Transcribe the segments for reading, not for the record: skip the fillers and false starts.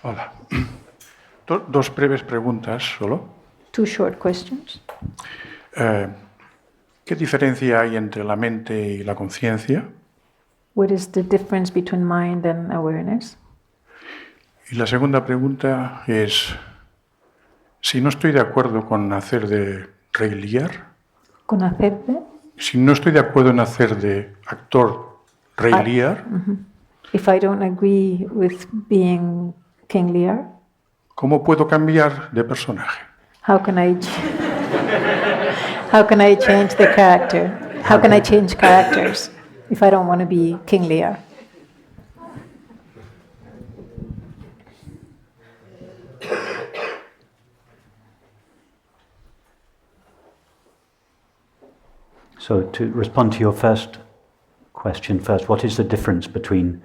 Hola. Dos breves preguntas solo. Two short questions. ¿Qué diferencia hay entre la mente y la conciencia? What is the difference between mind and awareness? Y la segunda pregunta es, si no estoy de acuerdo con hacer de Rey Lear, ¿Con hacer de? si no estoy de acuerdo en hacer de actor Rey Lear, If I don't agree with being King Lear, ¿cómo puedo cambiar de personaje? how can I change the character? How can I change characters if I don't want to be King Lear? So to respond to your first question first, what is the difference between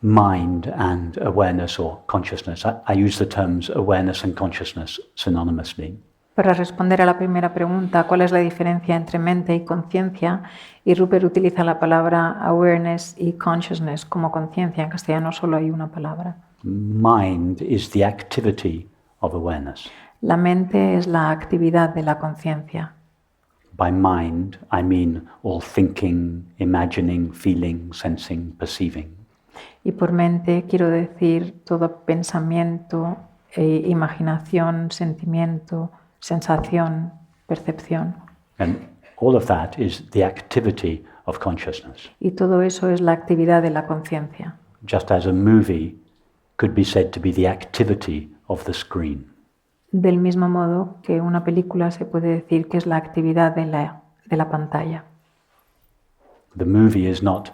mind and awareness or consciousness? I use the terms awareness and consciousness synonymously. Para responder a la primera pregunta, ¿cuál es la diferencia entre mente y conciencia? Y Rupert utiliza la palabra awareness y consciousness como conciencia. En castellano solo hay una palabra. Mind is the activity of awareness. La mente es la actividad de la conciencia. By mind, I mean all thinking, imagining, feeling, sensing, perceiving. Y por mente quiero decir todo pensamiento, imaginación, sentimiento, sensación, percepción. And all of that is the activity of consciousness. Y todo eso es la actividad de la conciencia. Just as a movie could be said to be the activity of the screen. Del mismo modo que una película se puede decir que es la actividad de la pantalla. The movie is not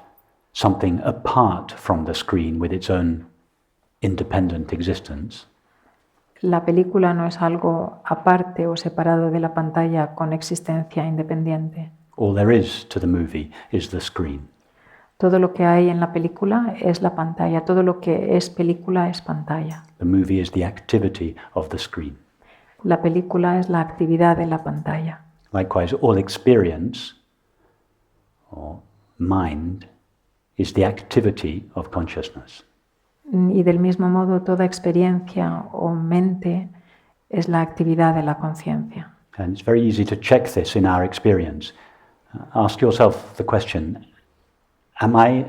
something apart from the screen with its own independent existence. La película no es algo aparte o separado de la pantalla con existencia independiente. All there is to the movie is the screen. Todo lo que hay en la película es la pantalla. Todo lo que es película es pantalla. The movie is the activity of the screen. La película es la actividad de la pantalla. Likewise, all experience or mind is the activity of consciousness. Y del mismo modo, toda experiencia o mente es la actividad de la conciencia. And it's very easy to check this in our experience. Ask yourself the question, am I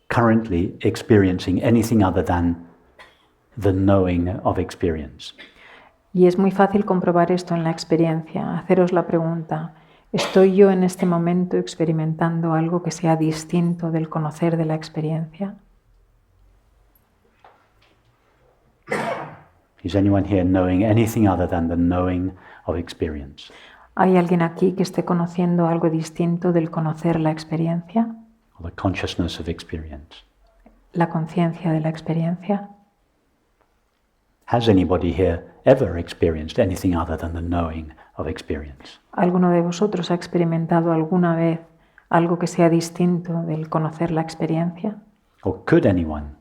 currently experiencing anything other than the knowing of experience? Y es muy fácil comprobar esto en la experiencia. Haceros la pregunta, ¿estoy yo en este momento experimentando algo que sea distinto del conocer de la experiencia? Is anyone here knowing anything other than the knowing of experience? ¿Hay alguien aquí que esté conociendo algo distinto del conocer la experiencia? Or the consciousness of experience? ¿La conciencia de la experiencia? Has anybody here ever experienced anything other than the knowing of experience? ¿Alguno de vosotros ha experimentado alguna vez algo que sea distinto del conocer la experiencia? Or could anyone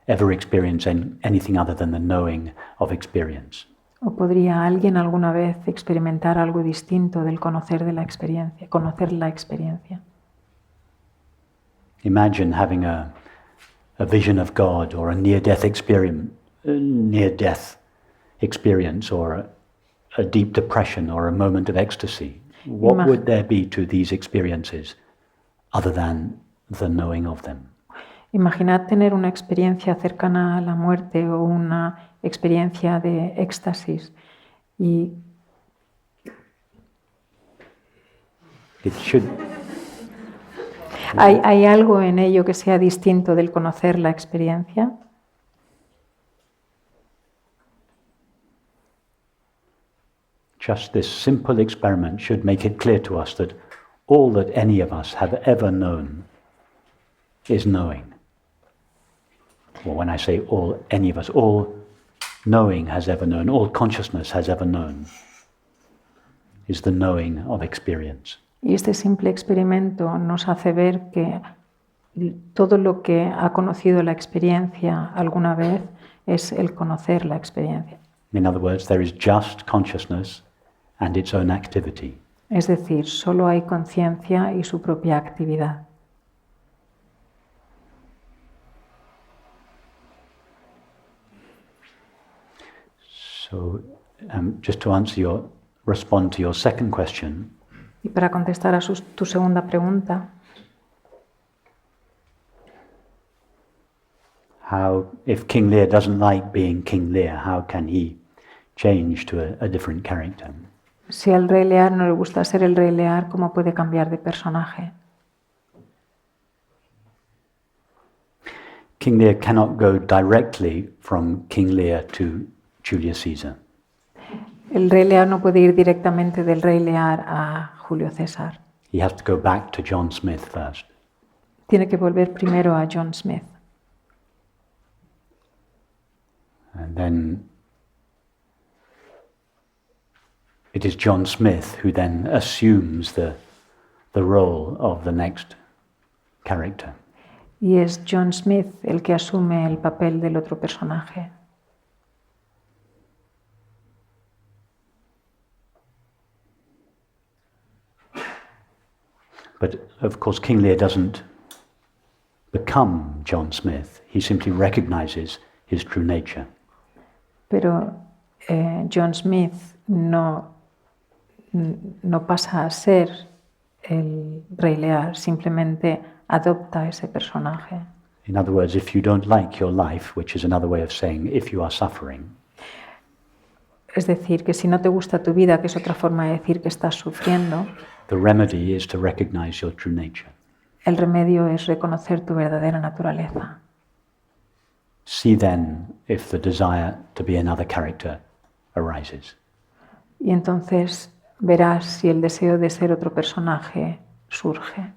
ever experience anything other than the knowing of experience? ¿O podría alguien alguna vez experimentar algo distinto del conocer de la experiencia, conocer la experiencia? Imagine having a vision of God or a near-death experience or a deep depression or a moment of ecstasy. What would there be to these experiences other than the knowing of them? Imaginad tener una experiencia cercana a la muerte o una experiencia de éxtasis y ¿Hay algo en ello que sea distinto del conocer la experiencia? Just this simple experiment should make it clear to us that all that any of us have ever known is knowing. Or when I say all, any of us, all knowing has ever known, all consciousness has ever known, is the knowing of experience. Y este simple experimento nos hace ver que todo lo que ha conocido la experiencia alguna vez es el conocer la experiencia. In other words, there is just consciousness and its own activity. Es decir, solo hay conciencia y su propia actividad. So, just to respond to your second question, Y para contestar a tu segunda pregunta, if King Lear doesn't like being King Lear, how can he change to a different character? si al Rey Lear no le gusta ser el Rey Lear, ¿cómo puede cambiar de personaje? King Lear cannot go directly from King Lear to Julius Caesar. El Rey Lear no puede ir directamente del Rey Lear a Julio César. He has to go back to John Smith first. Tiene que volver primero a John Smith. And then it is John Smith who then assumes the role of the next character. Y es John Smith el que asume el papel del otro personaje. But of course King Lear doesn't become John Smith. He simply recognizes his true nature. Pero John Smith no pasa a ser el Rey Lear, simplemente adopta ese personaje. In other words, if you don't like your life, which is another way of saying if you are suffering, Es decir, que si no te gusta tu vida, que es otra forma de decir que estás sufriendo, the remedy is to recognize your true nature. el remedio es reconocer tu verdadera naturaleza. See then if the desire to be another character arises. Y entonces verás si el deseo de ser otro personaje surge.